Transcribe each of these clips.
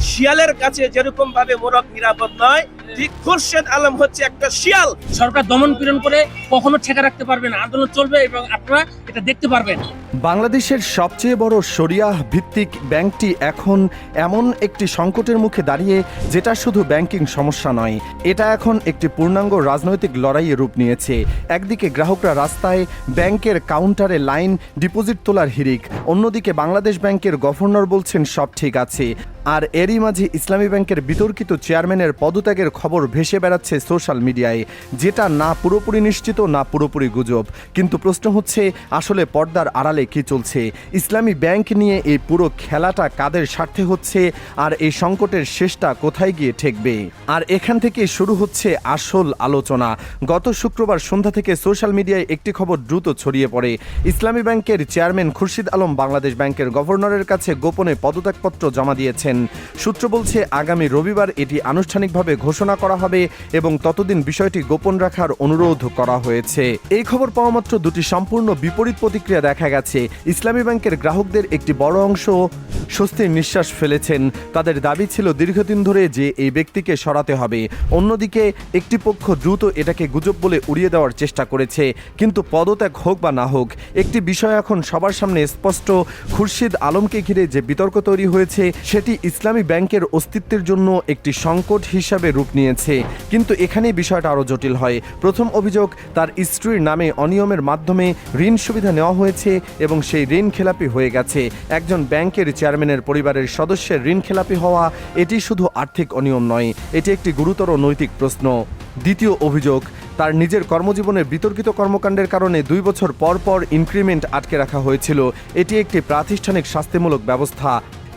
শিয়ালের কাছে যেরকম ভাবে মোরগ নিরাপদ নয়, ঠিক খুরশেদ আলম হচ্ছে একটা শিয়াল। সরকার দমন পীড়ন করে কখনো ঠেকা রাখতে পারবে না, আন্দোলন চলবে এবং আপনারা এটা দেখতে পারবেন। বাংলাদেশের সবচেয়ে বড় শরিয়াহ ভিত্তিক ব্যাংকটি এখন এমন একটি সংকটের মুখে দাঁড়িয়ে যেটা শুধু ব্যাংকিং সমস্যা নয়, এটা এখন একটি পূর্ণাঙ্গ রাজনৈতিক লড়াইয়ে রূপ নিয়েছে। একদিকে গ্রাহকরা রাস্তায়, ব্যাংকের কাউন্টারে লাইন, ডিপোজিট তোলার হিড়িক, অন্যদিকে বাংলাদেশ ব্যাংকের গভর্নর বলছেন সব ঠিক আছে। আর এরই মাঝে ইসলামী ব্যাংকের বিতর্কিত চেয়ারম্যানের পদত্যাগের খবর ভেসে বেড়াচ্ছে সোশ্যাল মিডিয়ায়, যেটা না পুরোপুরি নিশ্চিত না পুরোপুরি গুজব। কিন্তু প্রশ্ন হচ্ছে, আসলে পর্দার আড়ালে কি চলছে? ইসলামী ব্যাংক নিয়ে এই পুরো খেলাটা কাদের স্বার্থে হচ্ছে, আর এই সংকটের শেষটা কোথায় গিয়ে ঠেকবে? আর এখান থেকে শুরু হচ্ছে আসল আলোচনা। গত শুক্রবার সন্ধ্যা থেকে সোশ্যাল মিডিয়ায় একটি খবর দ্রুত ছড়িয়ে পড়ে। ইসলামী ব্যাংকের চেয়ারম্যান খুরশিদ আলম বাংলাদেশ ব্যাংকের গভর্নরের কাছে গোপনে পদত্যাগপত্র জমা দিয়েছেন। সূত্র বলছে, আগামী রবিবার এটি আনুষ্ঠানিকভাবে ঘোষণা করা হবে এবং ততদিন বিষয়টি গোপন রাখার অনুরোধ করা হয়েছে। এই খবর পাওয়া মাত্র দুটি সম্পূর্ণ বিপরীত প্রতিক্রিয়া দেখা গেছে। ইসলামী ব্যাংকের গ্রাহকদের একটি বড় অংশ স্বস্তির নিঃশ্বাস ফেলেছেন। তাদের দাবি ছিল দীর্ঘদিন ধরে যে এই ব্যক্তিকে সরাতে হবে। অন্যদিকে একটি পক্ষ দ্রুত এটাকে গুজব বলে উড়িয়ে দেওয়ার চেষ্টা করেছে। কিন্তু পদত্যাগ হোক বা না হোক, একটি বিষয় এখন সবার সামনে স্পষ্ট, খুরশিদ আলমকে ঘিরে যে বিতর্ক তৈরি হয়েছে সেটি ইসলামী ব্যাংকের অস্তিত্বের জন্য একটি সংকট হিসাবে রূপ নিয়েছে। কিন্তু এখানেই বিষয়টা আরও জটিল হয়। প্রথম অভিযোগ, তার স্ত্রীর নামে অনিয়মের মাধ্যমে ঋণ সুবিধা নেওয়া হয়েছে এবং সেই ঋণ খেলাপি হয়ে গেছে। একজন ব্যাংকের চেয়ারম্যানের পরিবারের সদস্যের ঋণ খেলাপি হওয়া এটি শুধু আর্থিক অনিয়ম নয়, এটি একটি গুরুতর নৈতিক প্রশ্ন। দ্বিতীয় অভিযোগ, তার নিজের কর্মজীবনের বিতর্কিত কর্মকাণ্ডের কারণে 2 বছর পর পর ইনক্রিমেন্ট আটকে রাখা হয়েছিল। এটি একটি প্রাতিষ্ঠানিক শাস্তিমূলক ব্যবস্থা,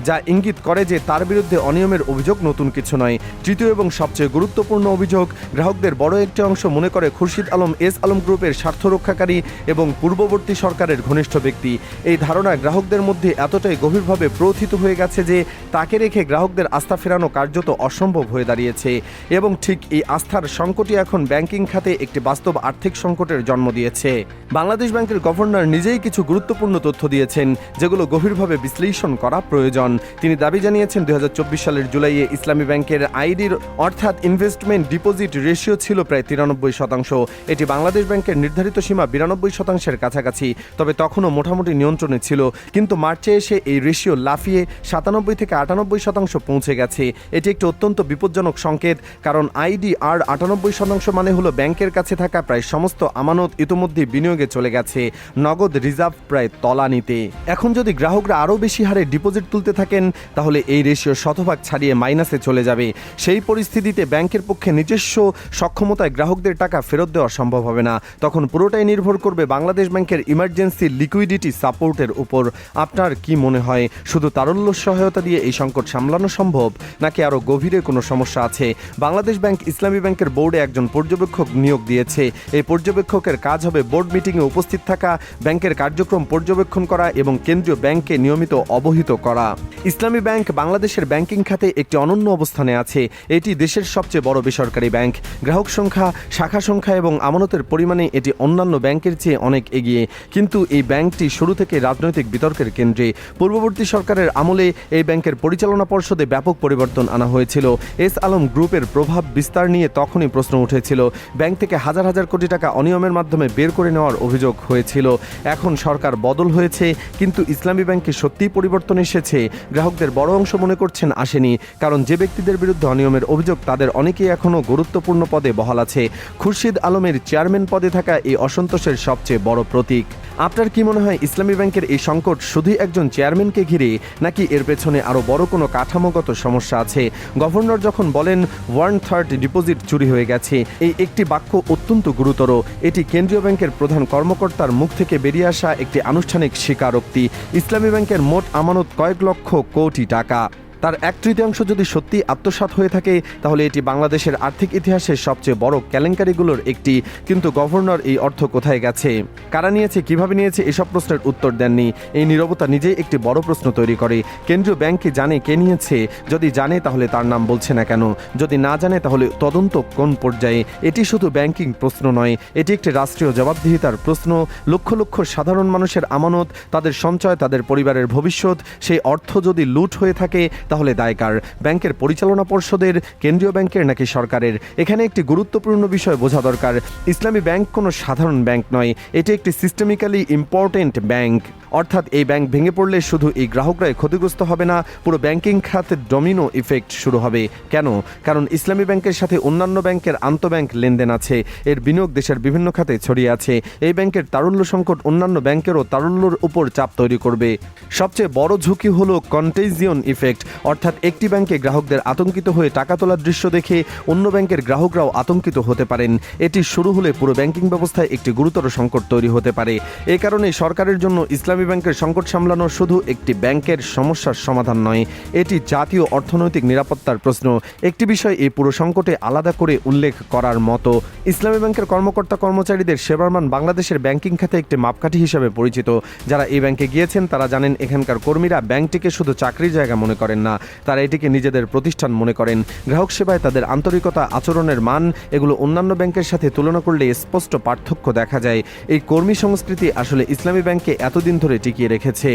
যা ইঙ্গিত করে যে তার বিরুদ্ধে অনিয়মের অভিযোগ নতুন কিছু নয়। তৃতীয় এবং সবচেয়ে গুরুত্বপূর্ণ অভিযোগ, গ্রাহকদের বড় একটি অংশ মনে করে খুরশিদ আলম এস আলম গ্রুপের স্বার্থ রক্ষাকারী এবং পূর্ববর্তী সরকারের ঘনিষ্ঠ ব্যক্তি। এই ধারণা গ্রাহকদের মধ্যে এতটাই গভীরভাবে প্রথিত হয়ে গেছে যে তাকে রেখে গ্রাহকদের আস্থা ফেরানো কার্যত অসম্ভব হয়ে দাঁড়িয়েছে। এবং ঠিক এই আস্থার সংকটই এখন ব্যাংকিং খাতে একটি বাস্তব আর্থিক সংকটের জন্ম দিয়েছে। বাংলাদেশ ব্যাংকের গভর্নর নিজেই কিছু গুরুত্বপূর্ণ তথ্য দিয়েছেন, যেগুলো গভীরভাবে বিশ্লেষণ করা প্রয়োজন। তিনি দাবি জানিয়েছেন 2024 সালের জুলাইয়ে ইসলামী ব্যাংকের আইডির অর্থাৎ ইনভেস্টমেন্ট ডিপোজিট রেশিও ছিল প্রায় 93%। এটি বাংলাদেশ ব্যাংকের নির্ধারিত সীমা 92%-এর কাছাকাছি, তবে তখনও মোটামুটি নিয়ন্ত্রণে ছিল। কিন্তু মার্চে এসে এই রেশিও লাফিয়ে 97 থেকে 98% পৌঁছে গেছে। এটি একটি অত্যন্ত বিপজ্জনক সংকেত, কারণ আইডি আর 98% মানে হলো ব্যাংকের কাছে থাকা প্রায় সমস্ত আমানত ইতোমধ্যে বিনিয়োগে চলে গেছে, নগদ রিজার্ভ প্রায় তলানিতে। এখন যদি গ্রাহকরা আরও বেশি হারে ডিপোজিট তুলতে থাকেন, তাহলে এই রেশিও শতভাগ ছাড়িয়ে মাইনাসে চলে যাবে। সেই পরিস্থিতিতে ব্যাংকের পক্ষে নিজস্ব সক্ষমতায় গ্রাহকদের টাকা ফেরত দেওয়া সম্ভব হবে না। তখন পুরোটাই নির্ভর করবে বাংলাদেশ ব্যাংকের ইমার্জেন্সি লিকুইডিটি সাপোর্টের উপর। আপনার কি মনে হয়, শুধু তারল্য সহায়তা দিয়ে এই সংকট সামলানো সম্ভব, নাকি আরও গভীরে কোনো সমস্যা আছে? বাংলাদেশ ব্যাংক ইসলামী ব্যাংকের বোর্ডে একজন পর্যবেক্ষক নিয়োগ দিয়েছে। এই পর্যবেক্ষকের কাজ হবে বোর্ড মিটিংয়ে উপস্থিত থাকা, ব্যাংকের কার্যক্রম পর্যবেক্ষণ করা এবং কেন্দ্রীয় ব্যাংককে নিয়মিত অবহিত করা। ইসলামী ব্যাংক বাংলাদেশের ব্যাংকিং খাতে একটি অনন্য অবস্থানে আছে। এটি দেশের সবচেয়ে বড় বেসরকারি ব্যাংক। গ্রাহক সংখ্যা, শাখা সংখ্যা এবং আমানতের পরিমাণে এটি অন্যান্য ব্যাংকের চেয়ে অনেক এগিয়ে। কিন্তু এই ব্যাংকটি শুরু থেকে রাজনৈতিক বিতর্কের কেন্দ্রে। পূর্ববর্তী সরকারের আমলে এই ব্যাংকের পরিচালনা পর্ষদে ব্যাপক পরিবর্তন আনা হয়েছিল। এস আলম গ্রুপের প্রভাব বিস্তার নিয়ে তখনই প্রশ্ন উঠেছিল। ব্যাংক থেকে হাজার হাজার কোটি টাকা অনিয়মের মাধ্যমে বের করে নেওয়ার অভিযোগ হয়েছিল। এখন সরকার বদল হয়েছে, কিন্তু ইসলামী ব্যাংকে সত্যিই পরিবর্তন এসেছে? গ্রাহকদের বড় অংশ মনে করছেন আসেনি, কারণ যে ব্যক্তিদের বিরুদ্ধে অনিয়মের অভিযোগ তাদের অনেকেই এখনও গুরুত্বপূর্ণ পদে বহাল আছে। খুরশিদ আলমের চেয়ারম্যান পদে থাকা এই অসন্তোষের সবচেয়ে বড় প্রতীক। আপনার কি মনে হয়, ইসলামী ব্যাংকের এই সংকট শুধুই একজন চেয়ারম্যানকে ঘিরে, নাকি এর পেছনে আরও বড় কোনো কাঠামোগত সমস্যা আছে? গভর্নর যখন বলেন 1/3 ডিপোজিট চুরি হয়ে গেছে, এই একটি বাক্য অত্যন্ত গুরুতর। এটি কেন্দ্রীয় ব্যাংকের প্রধান কর্মকর্তার মুখ থেকে বেরিয়ে আসা একটি আনুষ্ঠানিক স্বীকারোক্তি। ইসলামী ব্যাংকের মোট আমানত কয়েক লক্ষ কোটি টাকা। তার 1/3 যদি সত্যি আত্মসাৎ হয়ে থাকে, তাহলে এটি বাংলাদেশের আর্থিক ইতিহাসের সবচেয়ে বড় কেলেঙ্কারিগুলোর একটি। কিন্তু গভর্নর এই অর্থ কোথায় গেছে, কারা নিয়েছে, কিভাবে নিয়েছে, এসব প্রশ্নের উত্তর দেননি। এই নীরবতা নিজেই একটি বড় প্রশ্ন তৈরি করে। কেন্দ্রীয় ব্যাংক কি জানে কে নিয়েছে? যদি জানে, তাহলে তার নাম বলছে না কেন? যদি না জানে, তাহলে তদন্ত কোন পর্যায়ে? এটি শুধু ব্যাংকিং প্রশ্ন নয়, এটি একটি রাষ্ট্রীয় জবাবদিহিতার প্রশ্ন। লক্ষ লক্ষ সাধারণ মানুষের আমানত, তাদের সঞ্চয়, তাদের পরিবারের ভবিষ্যৎ, সেই অর্থ যদি লুট হয়ে থাকে, তাহলে দায় কার? ব্যাংকের পরিচালনা পর্ষদের, কেন্দ্রীয় ব্যাংকের নাকি সরকারের? এখানে একটি গুরুত্বপূর্ণ বিষয় বোঝা দরকার। ইসলামী ব্যাংক কোনো সাধারণ ব্যাংক নয়, এটি একটি সিস্টেমিক্যালি ইম্পর্টেন্ট ব্যাংক। অর্থাৎ এই ব্যাংক ভেঙে পড়লে শুধু এই গ্রাহকরাই ক্ষতিগ্রস্ত হবে না, পুরো ব্যাংকিং খাতে ডমিনো ইফেক্ট শুরু হবে। কেন? কারণ ইসলামী ব্যাংকের সাথে অন্যান্য ব্যাংকের আন্তঃব্যাংক লেনদেন আছে, এর বিনিয়োগ দেশের বিভিন্ন খাতে ছড়িয়ে আছে। এই ব্যাংকের তারল্য সংকট অন্যান্য ব্যাংকেরও তারল্যর উপর চাপ তৈরি করবে। সবচেয়ে বড় ঝুঁকি হলো কন্টেজিয়ন ইফেক্ট, অর্থাৎ একটি ব্যাংকে গ্রাহকদের আতঙ্কিত হয়ে টাকা তোলার দৃশ্য দেখে অন্য ব্যাংকের গ্রাহকরাও আতঙ্কিত হতে পারেন। এটি শুরু হলে পুরো ব্যাংকিং ব্যবস্থায় একটি গুরুতর সংকট তৈরি হতে পারে। এ কারণে সরকারের জন্য ইসলামী ব্যাংকের সংকট সামলানো শুধু একটি ব্যাংকের সমস্যার সমাধান নয়, এটি জাতীয় অর্থনৈতিক নিরাপত্তার প্রশ্ন। একটি বিষয় এই পুরো সংকটে আলাদা করে উল্লেখ করার মতো, ইসলামী ব্যাংকের কর্মকর্তা কর্মচারীদের সেবার মান বাংলাদেশের ব্যাংকিং খাতে একটি মাপকাঠি হিসেবে পরিচিত। যারা এই ব্যাংকে গিয়েছেন তারা জানেন এখানকার কর্মীরা ব্যাংকটিকে শুধু চাকরির জায়গা মনে করেন না, তারা এটিকে নিজেদের প্রতিষ্ঠান মনে করেন। গ্রাহক সেবায় তাদের আন্তরিকতা, আচরণের মান, এগুলো অন্যান্য ব্যাংকের সাথে তুলনা করলে স্পষ্ট পার্থক্য দেখা যায়। এই কর্মী সংস্কৃতি আসলে ইসলামী ব্যাংককে এতদিন ধরে টিকিয়ে রেখেছে।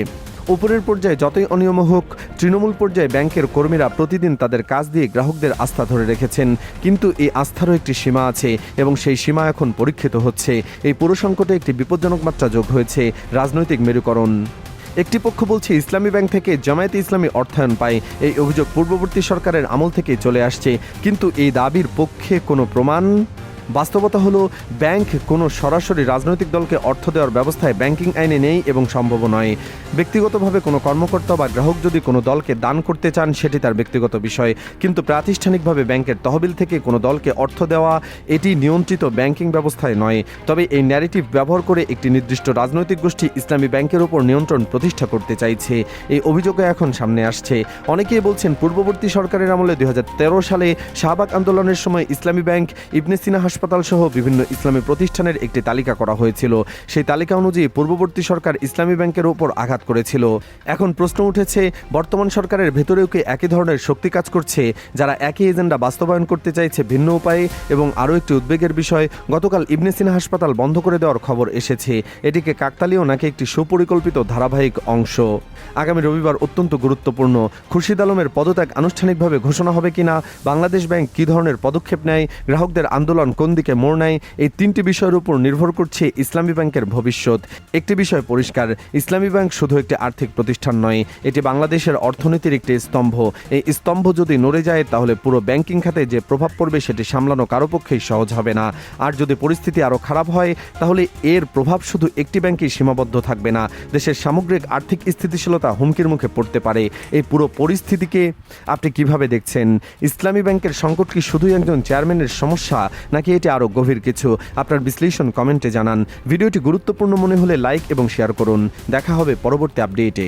উপরের পর্যায়ে যতই অনিয়ম হোক, তৃণমূল পর্যায়ে ব্যাংকের কর্মীরা প্রতিদিন তাদের কাজ দিয়ে গ্রাহকদের আস্থা ধরে রেখেছেন। কিন্তু এই আস্থারও একটি সীমা আছে এবং সেই সীমা এখন পরীক্ষিত হচ্ছে। এই পুরো সংকটে একটি বিপজ্জনক মাত্রা যোগ হয়েছে, রাজনৈতিক মেরুকরণ। একটি পক্ষ বলছে ইসলামী ব্যাংক থেকে জামায়াতে ইসলামী অর্থায়ন পায়, এই অভিযোগ পূর্ববর্তী সরকারের আমল থেকেই চলে আসছে। কিন্তু এই দাবির পক্ষে কোনো প্রমাণ? বাস্তবতা হলো ব্যাংক কোনো সরাসরি রাজনৈতিক দলকে অর্থ দেওয়ার ব্যবস্থায় ব্যাংকিং আইনে নেই এবং সম্ভব নয়। ব্যক্তিগতভাবে কোনো কর্মকর্তা বা গ্রাহক যদি কোনো দলকে দান করতে চান সেটি তার ব্যক্তিগত বিষয়, কিন্তু প্রাতিষ্ঠানিকভাবে ব্যাংকের তহবিল থেকে কোনো দলকে অর্থ দেওয়া এটি নিয়ন্ত্রিত ব্যাংকিং ব্যবস্থায় নয়। তবে এই ন্যারেটিভ ব্যবহার করে একটি নির্দিষ্ট রাজনৈতিক গোষ্ঠী ইসলামী ব্যাংকের উপর নিয়ন্ত্রণ প্রতিষ্ঠা করতে চাইছে, এই অভিযোগও এখন সামনে আসছে। অনেকেই বলছেন পূর্ববর্তী সরকারের আমলে 2013 সালে শাহবাগ আন্দোলনের সময় ইসলামী ব্যাংক, ইবনে সিনা হাসপাতাল সহ বিভিন্ন ইসলামী প্রতিষ্ঠানের একটি তালিকা করা হয়েছিল। সেই তালিকা অনুযায়ী পূর্ববর্তী সরকার ইসলামী ব্যাংকের উপর আঘাত করেছিল। এখন প্রশ্ন উঠেছে, বর্তমান সরকারের ভেতরেও কি একই ধরনের শক্তি কাজ করছে, যারা একই এজেন্ডা বাস্তবায়ন করতে চাইছে ভিন্ন উপায়ে? এবং আরও একটি উদ্বেগের বিষয়, গতকাল ইবনে সিনা হাসপাতাল বন্ধ করে দেওয়ার খবর এসেছে। এটিকে কাকতালীয় নাকি একটি সুপরিকল্পিত ধারাবাহিক অংশ? আগামী রবিবার অত্যন্ত গুরুত্বপূর্ণ। খুরশিদ আলমের পদত্যাগ আনুষ্ঠানিকভাবে ঘোষণা হবে কিনা, বাংলাদেশ ব্যাংক কী ধরনের পদক্ষেপ নেয়, গ্রাহকদের আন্দোলন কোন দিকে মোড় নেয়, এই তিনটি বিষয়ের উপর নির্ভর করছে ইসলামী ব্যাংকের ভবিষ্যৎ। একটি বিষয় পরিষ্কার, ইসলামী ব্যাংক শুধু একটি আর্থিক প্রতিষ্ঠান নয়, এটি বাংলাদেশের অর্থনীতির একটি স্তম্ভ। এই স্তম্ভ যদি নড়ে যায় তাহলে পুরো ব্যাংকিং খাতে যে প্রভাব পড়বে সেটি সামলানো কারো পক্ষেই সহজ হবে না। আর যদি পরিস্থিতি আরও খারাপ হয় তাহলে এর প্রভাব শুধু একটি ব্যাংকেই সীমাবদ্ধ থাকবে না, দেশের সামগ্রিক আর্থিক স্থিতিশীলতা হুমকির মুখে পড়তে পারে। এই পুরো পরিস্থিতিকে আপনি কিভাবে দেখছেন? ইসলামী ব্যাংকের সংকট কি শুধুই একজন চেয়ারম্যানের সমস্যা, নাকি এটি আরও গভীর কিছু? আপনার বিশ্লেষণ কমেন্টে জানান। ভিডিওটি গুরুত্বপূর্ণ মনে হলে লাইক এবং শেয়ার করুন। দেখা হবে পরবর্তী আপডেটে।